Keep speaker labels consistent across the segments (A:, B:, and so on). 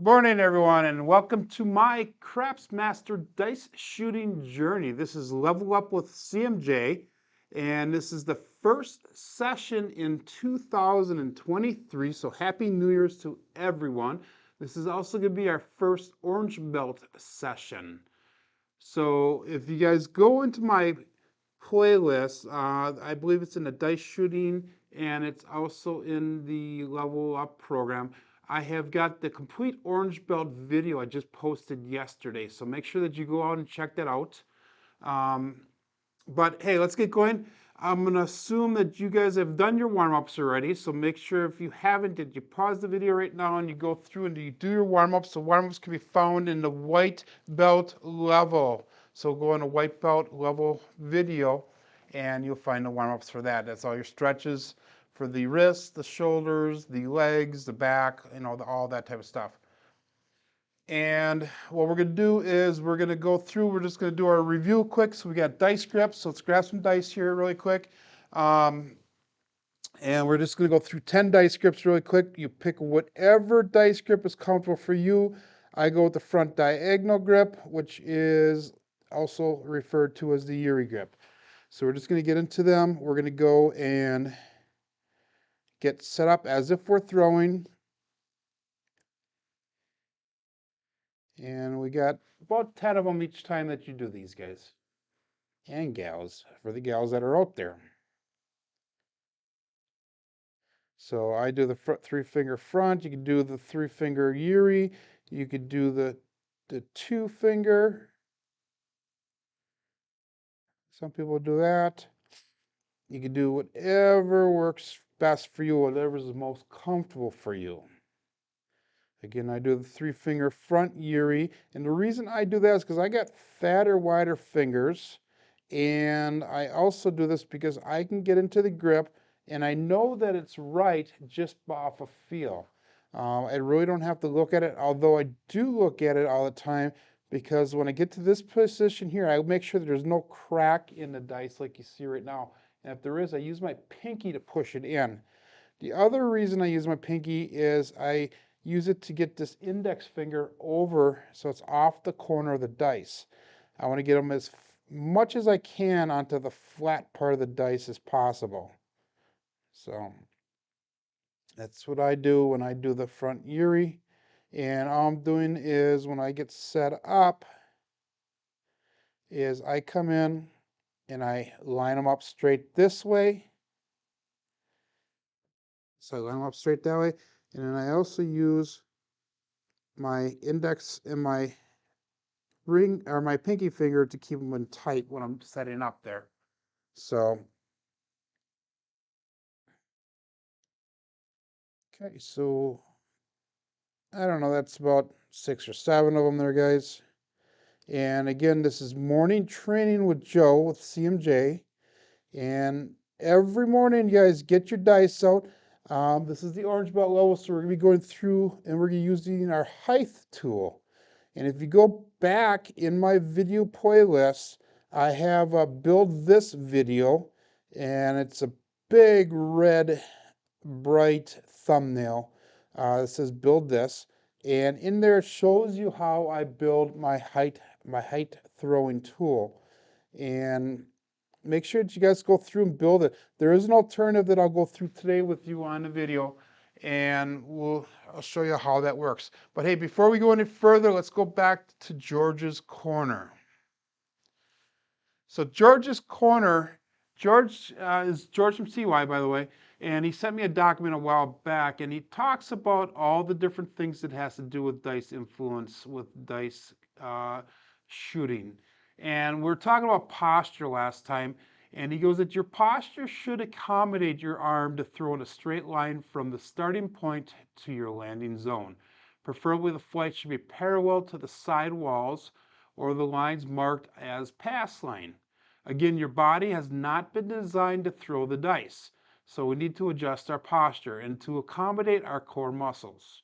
A: Morning, everyone, and welcome to my Craps Master Dice Shooting Journey. This is Level Up with CMJ, and this is the first session in 2023, so Happy New Year's to everyone. This is also going to be our first Orange Belt session. So if you guys go into my playlist, I believe it's in the dice shooting, and it's also in the Level Up program. I have got the complete Orange Belt video I just posted yesterday, so make sure that you go out and check that out. But hey, let's get going. I'm going to assume that you guys have done your warm-ups already, so make sure if you haven't, that you pause the video right now and you go through and you do your warm-ups. The warm-ups can be found in the white belt level. So go on a white belt level video and you'll find the warm-ups for that. That's all your stretches for the wrists, the shoulders, the legs, the back, all that type of stuff. And what we're going to do is we're going to go through, we're just going to do our review quick. So we got dice grips, so let's grab some dice here really quick. And we're just going to go through 10 dice grips really quick. You pick whatever dice grip is comfortable for you. I go with the front diagonal grip, which is also referred to as the Yuri grip. So we're just going to get into them. We're going to go and get set up as if we're throwing. And we got about 10 of them each time that you do these, guys. And gals, for the gals that are out there. So I do the three-finger front. You can do the three-finger Yuri. You could do the two-finger. Some people do that. You can do whatever works best for you, whatever is most comfortable for you. Again, I do the three-finger front Yuri, and the reason I do that is because I got fatter, wider fingers, and I also do this because I can get into the grip, and I know that it's right just off of feel. I really don't have to look at it, although I do look at it all the time, because when I get to this position here, I make sure that there's no crack in the dice like you see right now, and if there is, I use my pinky to push it in. The other reason I use my pinky is I use it to get this index finger over so it's off the corner of the dice. I want to get them as much as I can onto the flat part of the dice as possible. So that's what I do when I do the front Yuri. And all I'm doing is when I get set up is I come in and I line them up straight this way. So I line them up straight that way. And then I also use my index and my ring or my pinky finger to keep them in tight when I'm setting up there. So, okay, so I don't know, that's about 6 or 7 of them there, guys. And again, this is Morning Training with Joe with CMJ. And every morning, you guys get your dice out. This is the Orange Belt level, so we're going to be going through and we're going to be using our height tool. And if you go back in my video playlist, I have a build this video, and it's a big red bright thumbnail that says build this. And in there it shows you how I build my height throwing tool. And make sure that you guys go through and build it. There is an alternative that I'll go through today with you on the video, and I'll show you how that works. But hey, before we go any further, let's go back to George's Corner. So George's Corner, George is George from CY, by the way, and he sent me a document a while back, and he talks about all the different things that has to do with dice influence, with dice shooting. And we're talking about posture last time, and he goes that your posture should accommodate your arm to throw in a straight line from the starting point to your landing zone. Preferably the flight should be parallel to the side walls or the lines marked as pass line. Again, your body has not been designed to throw the dice, so we need to adjust our posture and to accommodate our core muscles.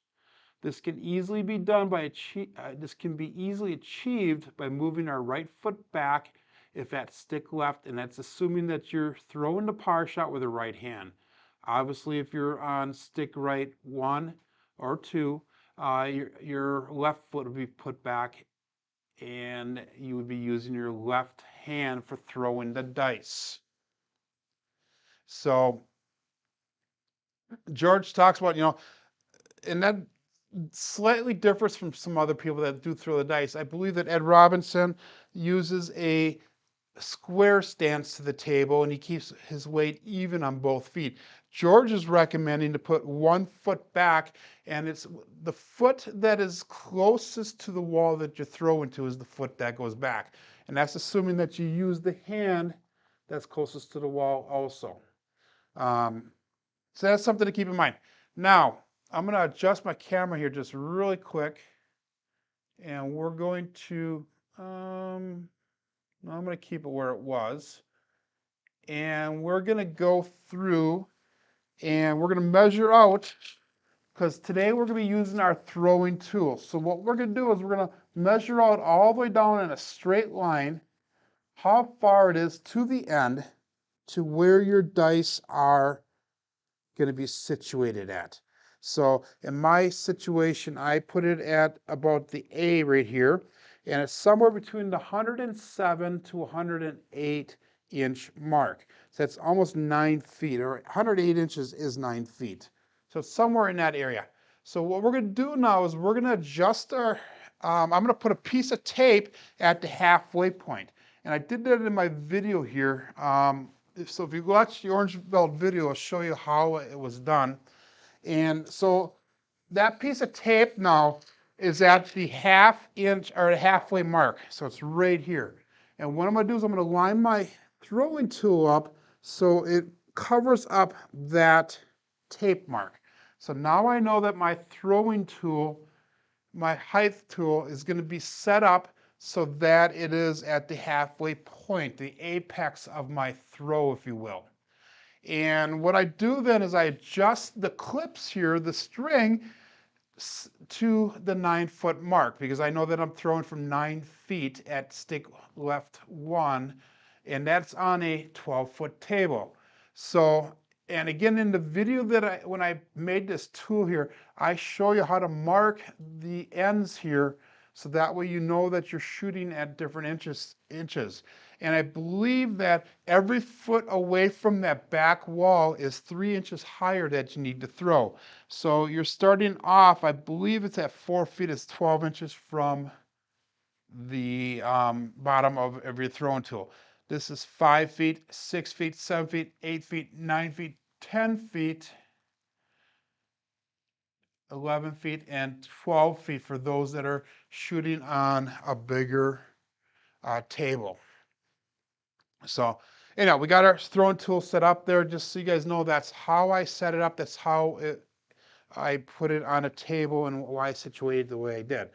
A: This can easily be done by easily achieved by moving our right foot back if at stick left, and that's assuming that you're throwing the par shot with the right hand. Obviously, if you're on stick right 1 or 2, your left foot would be put back, and you would be using your left hand for throwing the dice. So George talks about, and that slightly differs from some other people that do throw the dice. I believe that Ed Robinson uses a square stance to the table, and he keeps his weight even on both feet. George is recommending to put one foot back, and it's the foot that is closest to the wall that you're throwing to is the foot that goes back. And that's assuming that you use the hand that's closest to the wall also. So that's something to keep in mind. Now, I'm going to adjust my camera here just really quick, and we're going to, I'm going to keep it where it was. And we're going to go through and we're going to measure out, because today we're going to be using our throwing tool. So what we're going to do is we're going to measure out all the way down in a straight line how far it is to the end to where your dice are going to be situated at. So in my situation, I put it at about the A right here, and it's somewhere between the 107 to 108 inch mark. So that's almost 9 feet, or 108 inches is 9 feet. So it's somewhere in that area. So what we're going to do now is we're going to adjust our, I'm going to put a piece of tape at the halfway point. And I did that in my video here. So if you watch the Orange Belt video, I'll show you how it was done. And so that piece of tape now is at the half-inch or the halfway mark. So it's right here. And what I'm going to do is I'm going to line my throwing tool up so it covers up that tape mark. So now I know that my throwing tool, my height tool, is going to be set up so that it is at the halfway point, the apex of my throw, if you will. And what I do then is I adjust the clips here, the string, to the 9 foot mark, because I know that I'm throwing from 9 feet at stick left 1, and that's on a 12-foot table. So, and again, in the video that when I made this tool here, I show you how to mark the ends here, so that way you know that you're shooting at different inches. And I believe that every foot away from that back wall is 3 inches higher that you need to throw. So you're starting off, I believe it's at 4 feet, it's 12 inches from the bottom of your throwing tool. This is 5 feet, 6 feet, 7 feet, 8 feet, 9 feet, 10 feet, 11 feet, and 12 feet for those that are shooting on a bigger table. So, we got our throwing tool set up there, just so you guys know that's how I set it up. That's how I put it on a table and why I situated the way I did.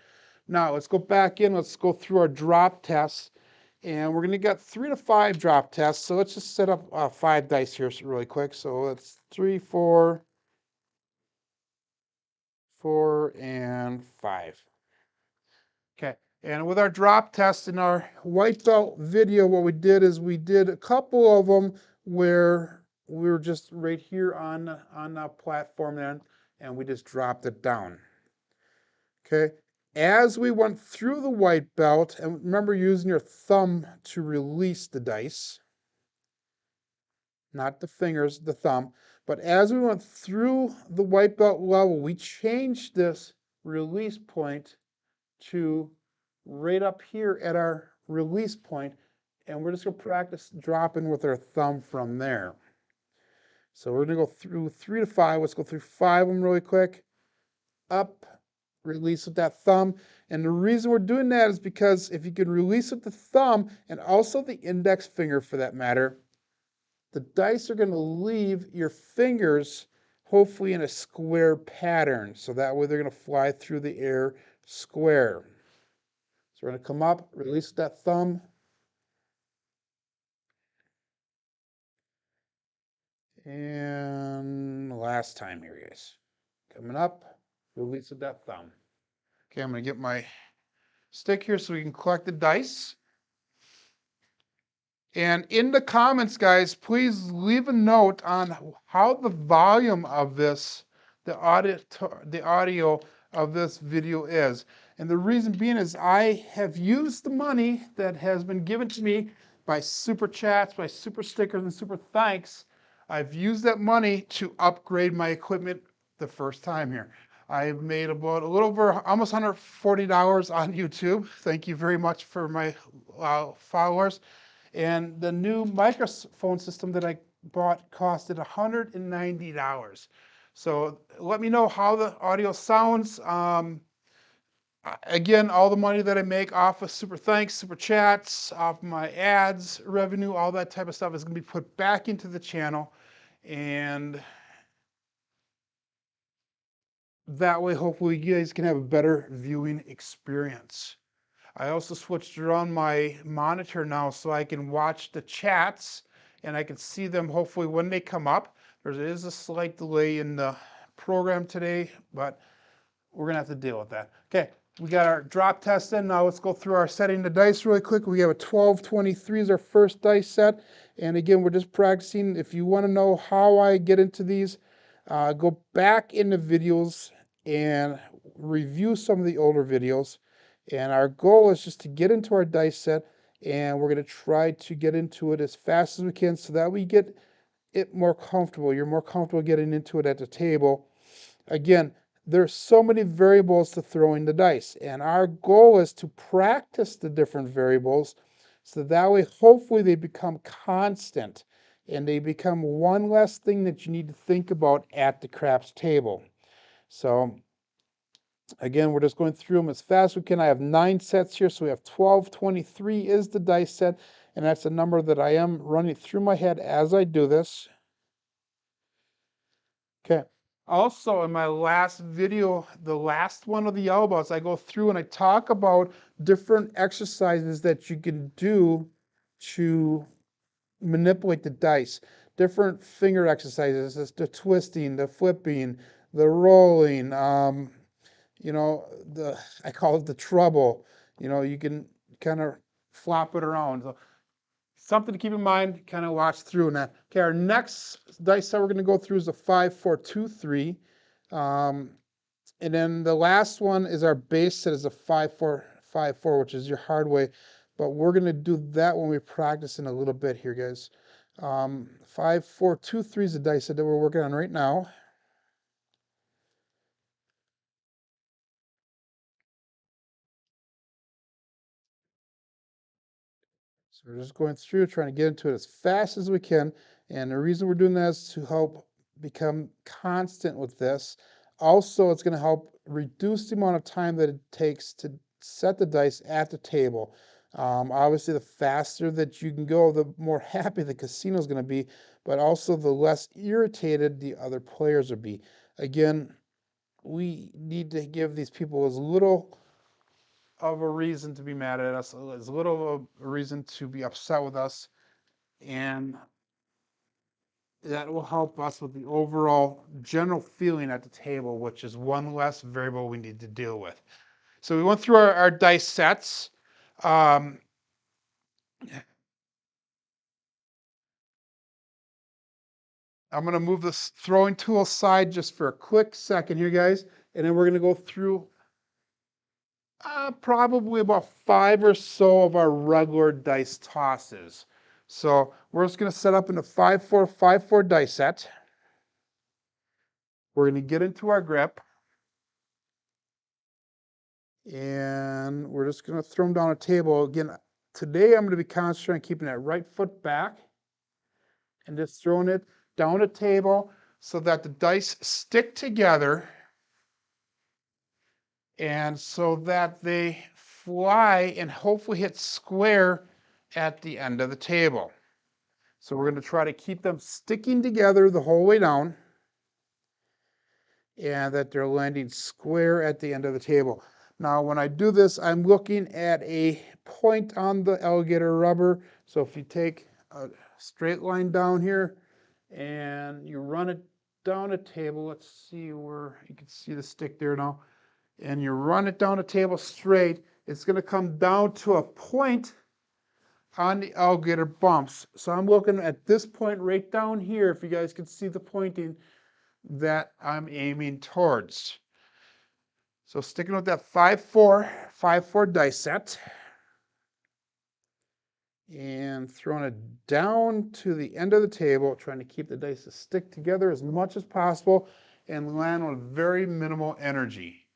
A: Now, let's go back in. Let's go through our drop tests. And we're going to get 3 to 5 drop tests. So let's just set up 5 dice here really quick. So it's 3, 4, 4, and 5. Okay. And with our drop test in our white belt video, what we did is we did a couple of them where we were just right here on the platform then, and we just dropped it down. Okay. As we went through the white belt, and remember using your thumb to release the dice, not the fingers, the thumb. But as we went through the white belt level, we changed this release point to right up here at our release point, and we're just going to practice dropping with our thumb from there. So we're going to go through 3 to 5. Let's go through 5 of them really quick. Up, release with that thumb. And the reason we're doing that is because if you can release with the thumb and also the index finger for that matter, the dice are going to leave your fingers hopefully in a square pattern. So that way they're going to fly through the air square. So we're going to come up, release that thumb. And last time here, guys. Coming up, release with that thumb. Okay, I'm going to get my stick here so we can collect the dice. And in the comments, guys, please leave a note on how the volume of this, the audio of this video is. And the reason being is I have used the money that has been given to me by super chats, by super stickers, and super thanks. I've used that money to upgrade my equipment the first time here. I've made about a little over almost $140 on YouTube. Thank you very much for my followers. And the new microphone system that I bought costed $190. So let me know how the audio sounds. Again, all the money that I make off of super thanks, super chats, off my ads, revenue, all that type of stuff is going to be put back into the channel. And that way, hopefully, you guys can have a better viewing experience. I also switched around my monitor now so I can watch the chats and I can see them hopefully when they come up. There is a slight delay in the program today, but we're gonna have to deal with that. Okay, we got our drop test in. Now let's go through our setting the dice really quick. We have a 12-23 is our first dice set. And again, we're just practicing. If you wanna know how I get into these, go back in the videos and review some of the older videos. And our goal is just to get into our dice set, and we're going to try to get into it as fast as we can so that we get it more comfortable. You're more comfortable getting into it at the table. Again, there's so many variables to throwing the dice, and our goal is to practice the different variables so that way hopefully they become constant and they become one less thing that you need to think about at the craps table. So again, we're just going through them as fast as we can. I have 9 sets here, so we have 12-23 is the dice set, and that's a number that I am running through my head as I do this. Okay. Also, in my last video, the last one of the elbows, I go through and I talk about different exercises that you can do to manipulate the dice. Different finger exercises, the twisting, the flipping, the rolling, you know, I call it the trouble. You know, you can kind of flop it around. So something to keep in mind, kind of watch through that. Okay, our next dice set we're going to go through is a 5-4-2-3. And then the last one is our base set is a 5-4-5-4, which is your hard way. But we're going to do that when we practice in a little bit here, guys. 5-4-2-3 is the dice set that we're working on right now. So we're just going through, trying to get into it as fast as we can. And the reason we're doing that is to help become constant with this. Also, it's going to help reduce the amount of time that it takes to set the dice at the table. Obviously, the faster that you can go, the more happy the casino is going to be, but also the less irritated the other players will be. Again, we need to give these people as little of a reason to be mad at us, as little of a reason to be upset with us, and that will help us with the overall general feeling at the table, which is one less variable we need to deal with. So we went through our dice sets. I'm going to move this throwing tool aside just for a quick second here, guys, and then we're going to go through probably about 5 or so of our regular dice tosses. So we're just going to set up in a 5-4-5-4 dice set. We're going to get into our grip. And we're just going to throw them down a table. Again, today I'm going to be concentrating on keeping that right foot back and just throwing it down a table so that the dice stick together and so that they fly and hopefully hit square at the end of the table. So we're going to try to keep them sticking together the whole way down and that they're landing square at the end of the table. Now, when I do this, I'm looking at a point on the alligator rubber. So if you take a straight line down here and you run it down a table, let's see where you can see the stick there now, and you run it down a table straight, it's going to come down to a point on the alligator bumps. So I'm looking at this point right down here, if you guys can see the pointing that I'm aiming towards. So sticking with that 5-4 dice set and throwing it down to the end of the table, trying to keep the dice to stick together as much as possible and land with very minimal energy.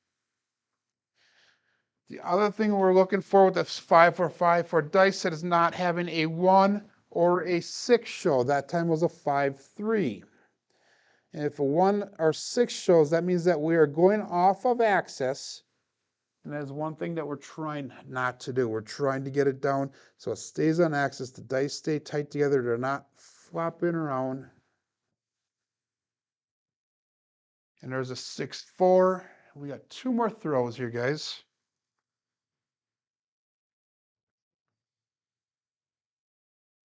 A: The other thing we're looking for with this 5-4 dice set is not having a 1 or a 6 show. That time was a 5-3. And if a 1 or 6 shows, that means that we are going off of axis. And that is one thing that we're trying not to do. We're trying to get it down so it stays on axis. The dice stay tight together. They're not flopping around. And there's a 6-4. We got 2 more throws here, guys.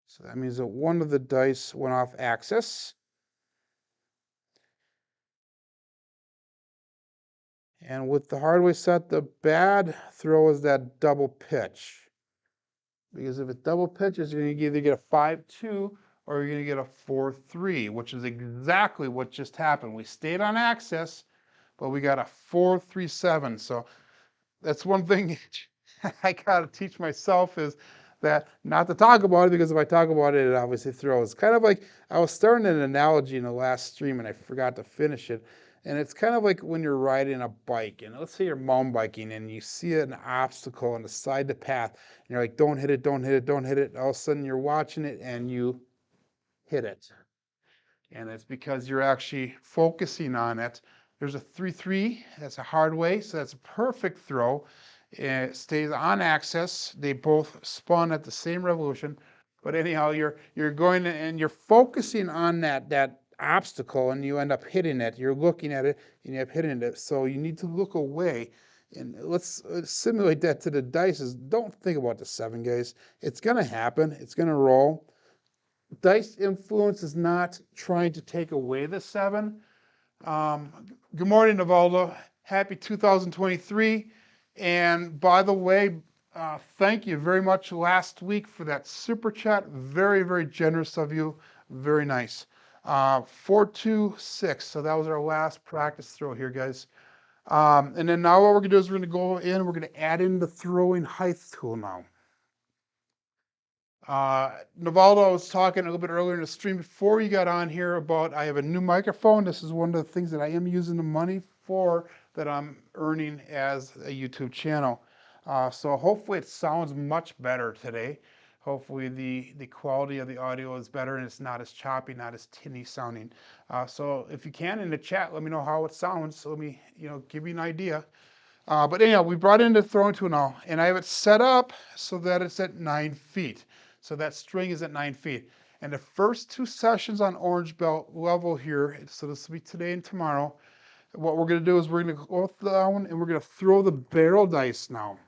A: So that means that one of the dice went off axis. And with the hardway set, the bad throw is that double pitch. Because if it double pitches, you're going to either get a 5-2 or you're going to get a 4-3, which is exactly what just happened. We stayed on axis, but we got a 4-3-7. So that's one thing I got to teach myself is that not to talk about it, because if I talk about it, it obviously throws. Kind of like I was starting an analogy in the last stream and I forgot to finish it. And it's kind of like when you're riding a bike, and let's say you're mountain biking and you see an obstacle on the side of the path, and you're like, don't hit it, don't hit it, don't hit it. All of a sudden you're watching it and you hit it. And it's because you're actually focusing on it. There's a 3-3, that's a hard way, so that's a perfect throw. It stays on axis. They both spun at the same revolution. But anyhow, you're going and you're focusing on that obstacle and you end up hitting it. You're looking at it and you end up hitting it. So you need to look away. And let's simulate that to the dice. Don't think about the 7, guys. It's going to happen. It's going to roll. Dice influence is not trying to take away the 7. Good morning, Navaldo. Happy 2023. And by the way, thank you very much last week for that super chat. Very, very generous of you. Very nice. 4-2-6. So that was our last practice throw here, guys. And then now what we're going to do is we're going to go in. We're going to add in the throwing height tool now. Navaldo, I was talking a little bit earlier in the stream before you got on here about I have a new microphone. This is one of the things that I am using the money for that I'm earning as a YouTube channel. So hopefully it sounds much better today. Hopefully the quality of the audio is better and it's not as choppy, not as tinny sounding. So if you can in the chat, let me know how it sounds. So let me give you an idea. But anyhow, we brought in the throwing tool now, and I have it set up so that it's at 9 feet. So that string is at 9 feet. And the first 2 sessions on orange belt level here, so this will be today and tomorrow, what we're going to do is we're going to go down and we're going to throw the barrel dice now.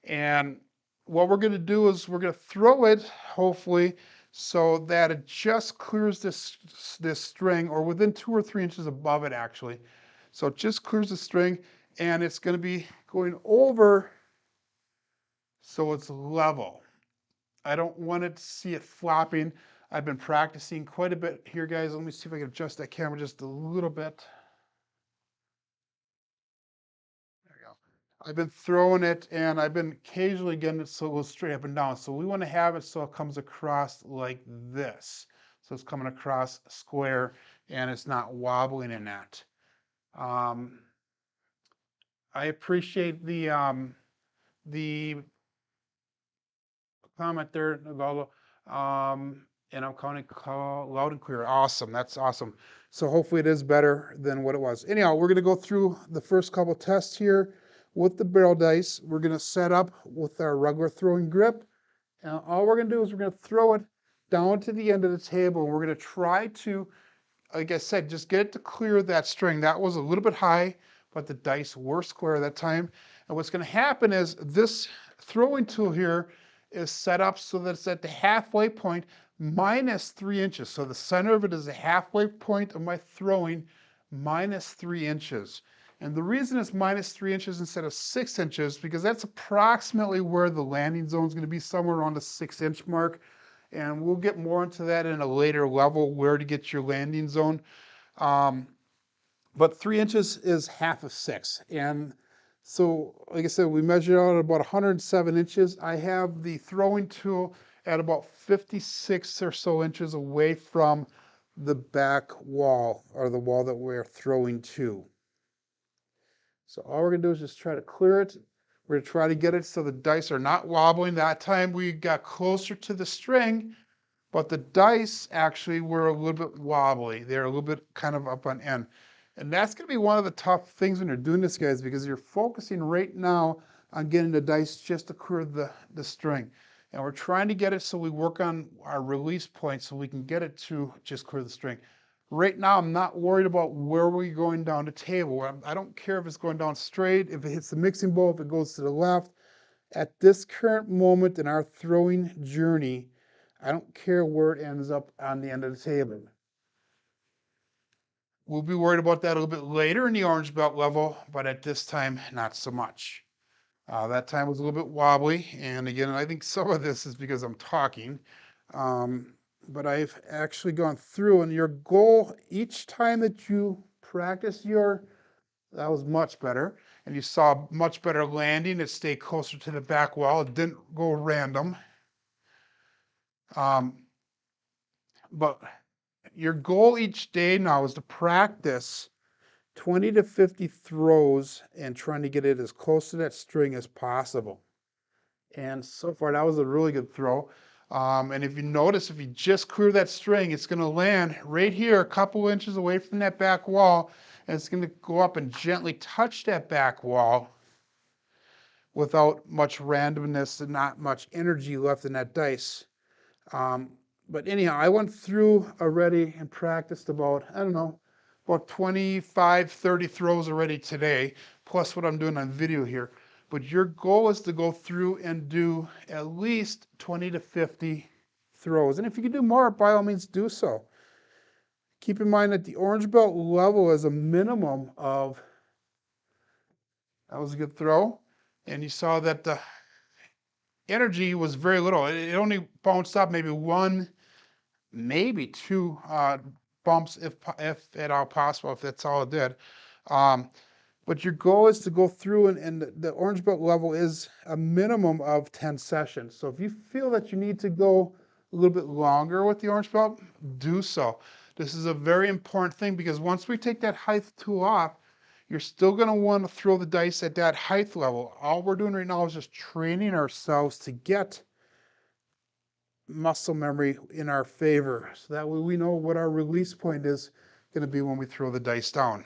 A: And what we're going to do is we're going to throw it, hopefully, so that it just clears this string, or within 2 or 3 inches above it, actually. So it just clears the string, and it's going to be going over so it's level. I don't want to see it flopping. I've been practicing quite a bit here, guys. Let me see if I can adjust that camera just a little bit. There we go. I've been throwing it, and I've been occasionally getting it so it goes straight up and down. So we want to have it so it comes across like this. So it's coming across square, and it's not wobbling in that. I appreciate the comment there, Navaldo. And I'm counting loud and clear. Awesome. That's awesome. So hopefully it is better than what it was. Anyhow, we're going to go through the first couple tests here with the barrel dice. We're going to set up with our regular throwing grip. And all we're going to do is we're going to throw it down to the end of the table. We're going to try to, like I said, just get it to clear that string. That was a little bit high, but the dice were square that time. And what's going to happen is this throwing tool here is set up so that it's at the halfway point minus 3 inches. So the center of it is the halfway point of my throwing minus 3 inches. And the reason it's minus 3 inches instead of 6 inches, because that's approximately where the landing zone is going to be, somewhere around the 6-inch mark. And we'll get more into that in a later level, where to get your landing zone. But 3 inches is half of 6. And So, like I said, we measured out at about 107 inches. I have the throwing tool at about 56 or so inches away from the back wall, or the wall that we're throwing to. So all we're gonna do is just try to clear it. We're gonna try to get it so the dice are not wobbling. That time we got closer to the string, but the dice actually were a little bit wobbly. They're a little bit kind of up on end. And that's going to be one of the tough things when you're doing this, guys, because you're focusing right now on getting the dice just to clear the string. And we're trying to get it so we work on our release point so we can get it to just clear the string. Right now, I'm not worried about where we're going down the table. I don't care if it's going down straight, if it hits the mixing bowl, if it goes to the left. At this current moment in our throwing journey, I don't care where it ends up on the end of the table. We'll be worried about that a little bit later in the orange belt level, but at this time, not so much. That time was a little bit wobbly, and again, I think some of this is because I'm talking, but I've actually gone through, and your goal each time that you practice that was much better, and you saw much better landing. It stayed closer to the back wall. It didn't go random. But your goal each day now is to practice 20 to 50 throws and trying to get it as close to that string as possible. And so far, that was a really good throw. And if you notice, if you just clear that string, it's going to land right here, a couple inches away from that back wall, and it's going to go up and gently touch that back wall without much randomness and not much energy left in that dice. But anyhow, I went through already and practiced about, I don't know, about 25, 30 throws already today, plus what I'm doing on video here. But your goal is to go through and do at least 20 to 50 throws. And if you can do more, by all means do so. Keep in mind that the orange belt level is a minimum of, that was a good throw. And you saw that the energy was very little. It only bounced up maybe one, maybe two bumps, if at all possible, if that's all it did. But your goal is to go through, and the orange belt level is a minimum of 10 sessions. So if you feel that you need to go a little bit longer with the orange belt, do so. This is a very important thing, because once we take that height tool off, you're still going to want to throw the dice at that height level. All we're doing right now is just training ourselves to get muscle memory in our favor. So that way we know what our release point is going to be when we throw the dice down.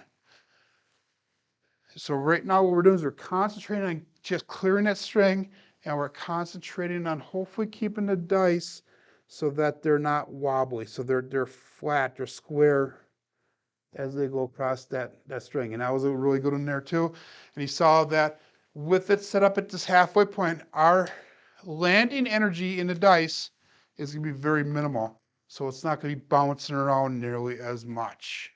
A: So right now what we're doing is we're concentrating on just clearing that string, and we're concentrating on hopefully keeping the dice so that they're not wobbly. So they're flat, they're square as they go across that string. And that was a really good one there too. And you saw that with it set up at this halfway point, our landing energy in the dice is going to be very minimal. So it's not going to be bouncing around nearly as much.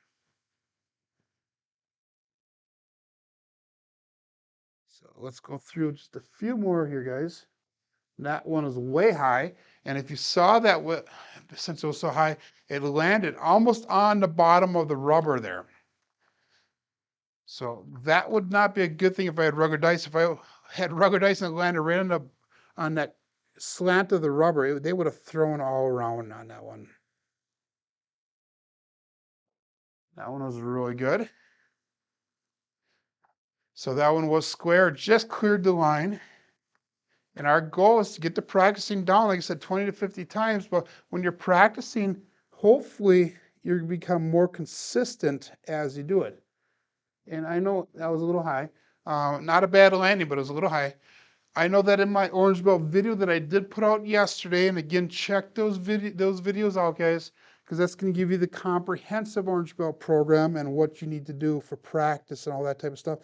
A: So let's go through just a few more here, guys. That one is way high. And if you saw that, since it was so high, it landed almost on the bottom of the rubber there. So that would not be a good thing if I had rubber dice. If I had rubber dice and it landed right on that slant of the rubber, they would have thrown all around on that one. That one was really good. So that one was square, just cleared the line. And our goal is to get the practicing down, like I said, 20 to 50 times. But when you're practicing, hopefully you become more consistent as you do it. And I know that was a little high. Not a bad landing, but it was a little high. I know that in my orange belt video that I did put out yesterday, and again, check those videos out, guys, because that's going to give you the comprehensive orange belt program and what you need to do for practice and all that type of stuff,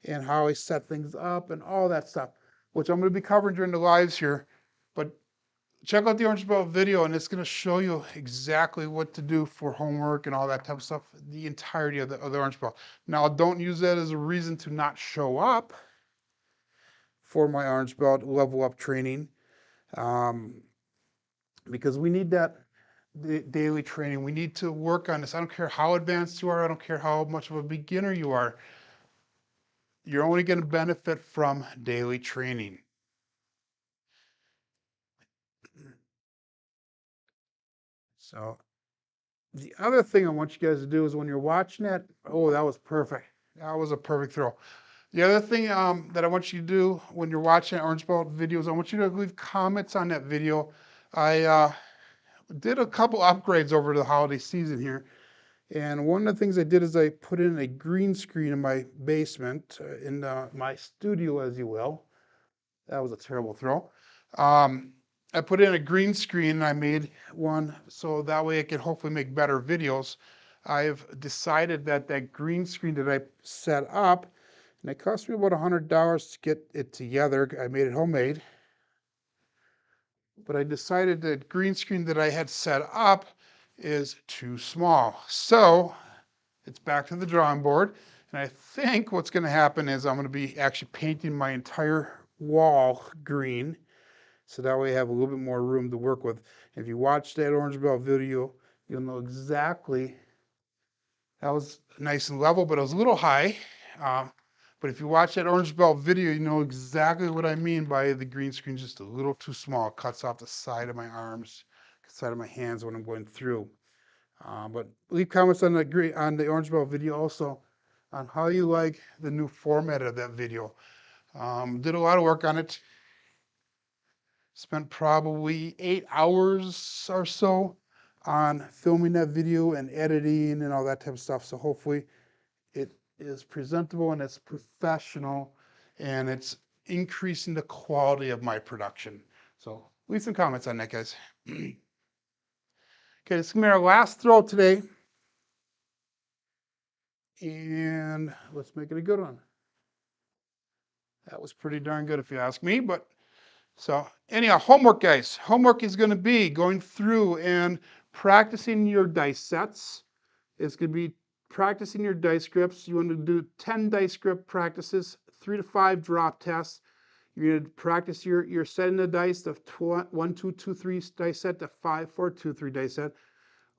A: and how I set things up and all that stuff, which I'm going to be covering during the lives here. But check out the orange belt video, and it's going to show you exactly what to do for homework and all that type of stuff, the entirety of the orange belt. Now, don't use that as a reason to not show up for my orange belt level up training, because we need that daily training. We need to work on this. I don't care how advanced you are. I don't care how much of a beginner you are. You're only going to benefit from daily training. So the other thing I want you guys to do is when you're watching that, oh, that was perfect. That was a perfect throw. The other thing that I want you to do when you're watching Orange Belt videos, I want you to leave comments on that video. I did a couple upgrades over the holiday season here. And one of the things I did is I put in a green screen in my basement, in my studio, as you will. That was a terrible throw. I put in a green screen and I made one so that way I could hopefully make better videos. I've decided that that green screen that I set up, and it cost me about $100 to get it together. I made it homemade. But I decided that green screen that I had set up is too small. So it's back to the drawing board. And I think what's going to happen is I'm going to be actually painting my entire wall green. So that way I have a little bit more room to work with. If you watch that Orange Belt video, you'll know exactly, that was nice and level, but it was a little high. But if you watch that Orange Belt video, you know exactly what I mean by the green screen just a little too small. It cuts off the side of my arms, side of my hands when I'm going through. But leave comments on the Orange Belt video also on how you like the new format of that video. Did a lot of work on it. Spent probably 8 hours or so on filming that video and editing and all that type of stuff. So hopefully it is presentable and it's professional and it's increasing the quality of my production. So leave some comments on that, guys. Okay, this is going to be our last throw today. And let's make it a good one. That was pretty darn good if you ask me, but so anyhow, homework, guys. Homework is going to be going through and practicing your dice sets. It's going to be practicing your dice scripts. You want to do 10 dice script practices, 3 to 5 drop tests. You're going to practice your setting the dice, the 1, 2, 2, 3 dice set, the 5, 4, 2, 3 dice set.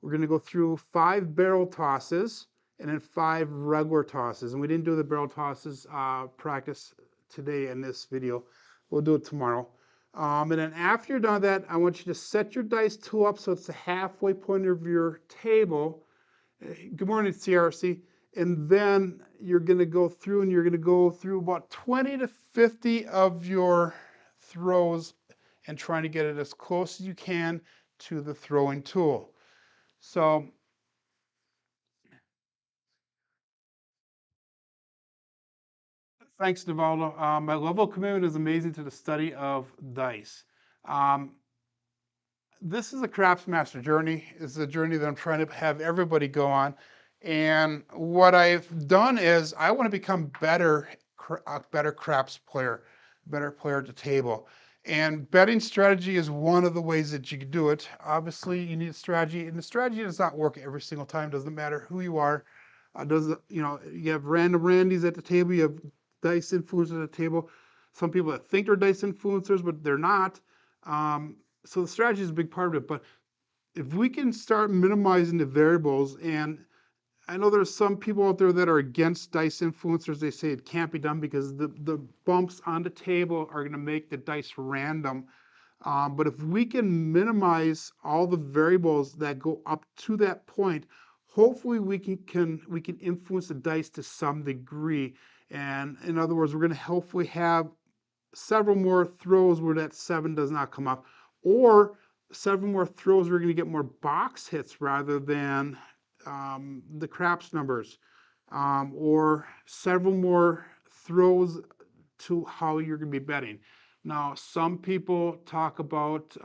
A: We're going to go through 5 barrel tosses and then 5 regular tosses. And we didn't do the barrel tosses practice today in this video. We'll do it tomorrow. And then after you're done with that, I want you to set your dice tool up so it's the halfway point of your table. Good morning, CRC. And then you're going to go through and you're going to go through about 20 to 50 of your throws and trying to get it as close as you can to the throwing tool. So thanks, Navaldo. My level of commitment is amazing to the study of dice. This is a Craftsmaster journey. It's a journey that I'm trying to have everybody go on. And what I've done is I want to become a better craps player, better player at the table. And betting strategy is one of the ways that you can do it. Obviously, you need a strategy, and the strategy does not work every single time. Doesn't matter who you are. You have random randies at the table. You have dice influencers at the table. Some people that think they're dice influencers, but they're not. So the strategy is a big part of it. But if we can start minimizing the variables, and I know there's some people out there that are against dice influencers. They say it can't be done because the bumps on the table are going to make the dice random. But if we can minimize all the variables that go up to that point, hopefully we can influence the dice to some degree. And in other words, we're going to hopefully have several more throws where that 7 does not come up, or several more throws we're going to get more box hits rather than the craps numbers, or several more throws to how you're going to be betting. Now, some people talk about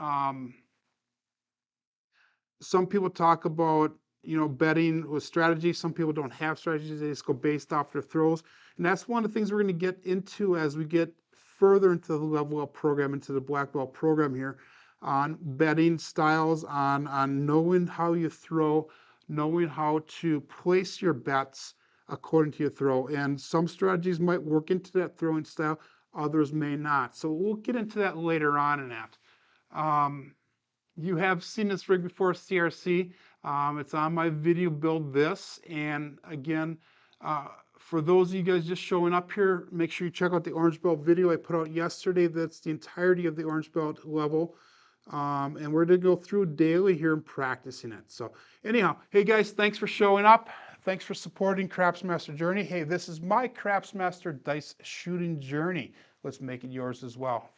A: betting with strategy. Some people don't have strategies. They just go based off their throws. And that's one of the things we're going to get into as we get further into the level up program, into the black belt program here, on betting styles, on knowing how you throw, knowing how to place your bets according to your throw. And some strategies might work into that throwing style, others may not. So we'll get into that later on in that. You have seen this rig before, CRC. It's on my video build this. And again, For those of you guys just showing up here, make sure you check out the orange belt video I put out yesterday. That's the entirety of the orange belt level. And we're going to go through daily here and practicing it. So anyhow, hey guys, thanks for showing up. Thanks for supporting Crapsmaster Journey. Hey, this is my Crapsmaster dice shooting journey. Let's make it yours as well.